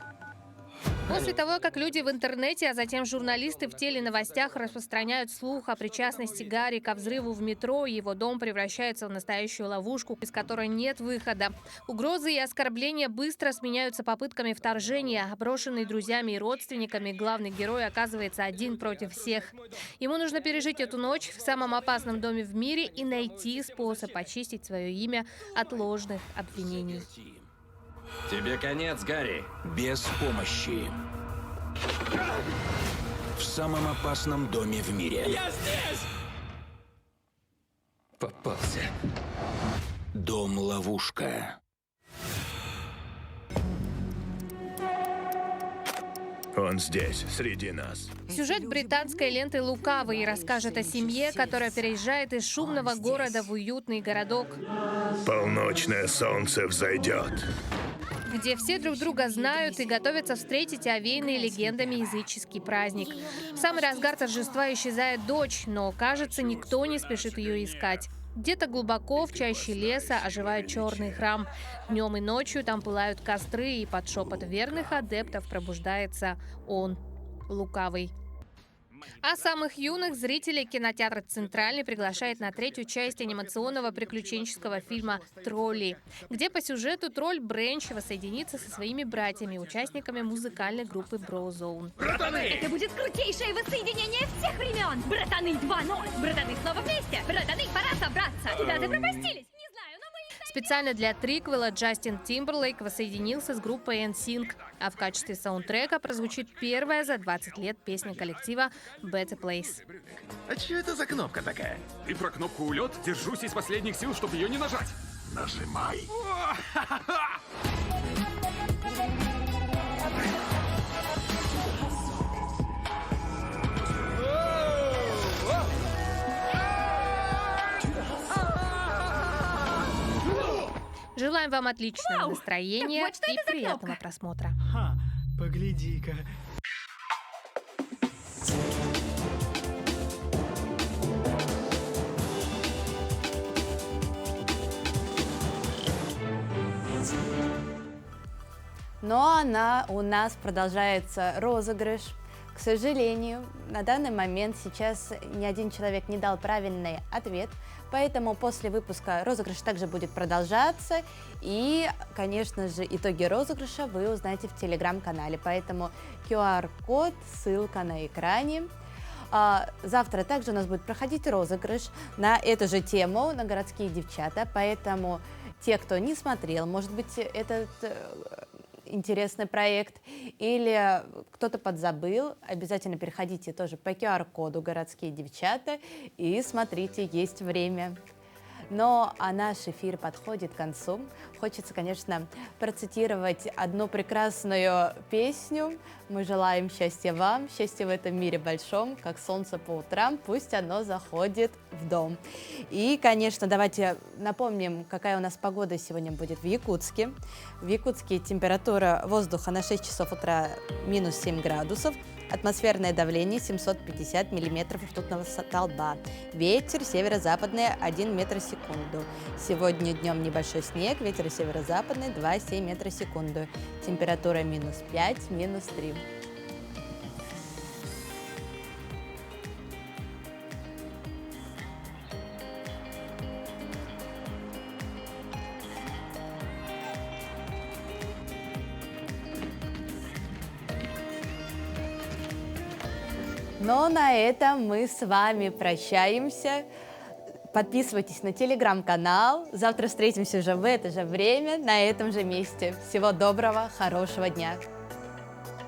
После того, как люди в интернете, а затем журналисты в теленовостях распространяют слух о причастности Гарри ко взрыву в метро, его дом превращается в настоящую ловушку, из которой нет выхода. Угрозы и оскорбления быстро сменяются попытками вторжения. Брошенный друзьями и родственниками, главный герой оказывается один против всех. Ему нужно пережить эту ночь в самом опасном доме в мире и найти способ очистить свое имя от ложных обвинений. Тебе конец, Гарри. Без помощи. В самом опасном доме в мире. Я здесь! Попался. Дом-ловушка. Он здесь, среди нас. Сюжет британской ленты «Лукавый» расскажет о семье, которая переезжает из шумного города в уютный городок, Полночное солнце взойдет. где все друг друга знают и готовятся встретить овеянный легендами языческий праздник. В самый разгар торжества исчезает дочь, но, кажется, никто не спешит ее искать. Где-то глубоко в чаще леса оживает черный храм. Днем и ночью там пылают костры, и под шепот верных адептов пробуждается он, Лукавый. А самых юных зрителей кинотеатр «Центральный» приглашает на 3-ю часть анимационного приключенческого фильма «Тролли», где по сюжету тролль Бренч воссоединится со своими братьями, участниками музыкальной группы Brozone. Братаны! Это будет крутейшее воссоединение всех времен! Братаны 2.0! Братаны снова вместе! Братаны, пора собраться! Куда-то пропастились! Не знаю, но мы... Специально для триквела Джастин Тимберлейк воссоединился с группой NSYNC, а в качестве саундтрека прозвучит первая за 20 лет песня коллектива Better Place. А что это за кнопка такая? Ты про кнопку улет? Держусь из последних сил, чтобы ее не нажать. Нажимай. Желаем вам отличного настроения и приятного просмотра. Ха, погляди-ка. Но у нас продолжается розыгрыш. К сожалению, на данный момент сейчас ни один человек не дал правильный ответ, поэтому после выпуска розыгрыш также будет продолжаться. И, конечно же, итоги розыгрыша вы узнаете в телеграм-канале, поэтому QR-код, ссылка на экране. Завтра также у нас будет проходить розыгрыш на эту же тему, на городские девчата, поэтому те, кто не смотрел, может быть, этот интересный проект, или кто-то подзабыл, обязательно переходите тоже по QR-коду «Городские девчата» и смотрите, есть время. Но а наш эфир подходит к концу. Хочется, конечно, процитировать одну прекрасную песню. Мы желаем счастья вам, счастья в этом мире большом, как солнце по утрам, пусть оно заходит в дом. И, конечно, давайте напомним, какая у нас погода сегодня будет в Якутске. В Якутске температура воздуха на 6 часов утра минус 7 градусов. Атмосферное давление 750 миллиметров ртутного столба. Ветер северо-западный 1 метр в секунду. Сегодня днем небольшой снег, ветер северо-западный 2,7 метра в секунду. Температура минус 5, минус 3. Но на этом мы с вами прощаемся. Подписывайтесь на телеграм-канал. Завтра встретимся уже в это же время, на этом же месте. Всего доброго, хорошего дня.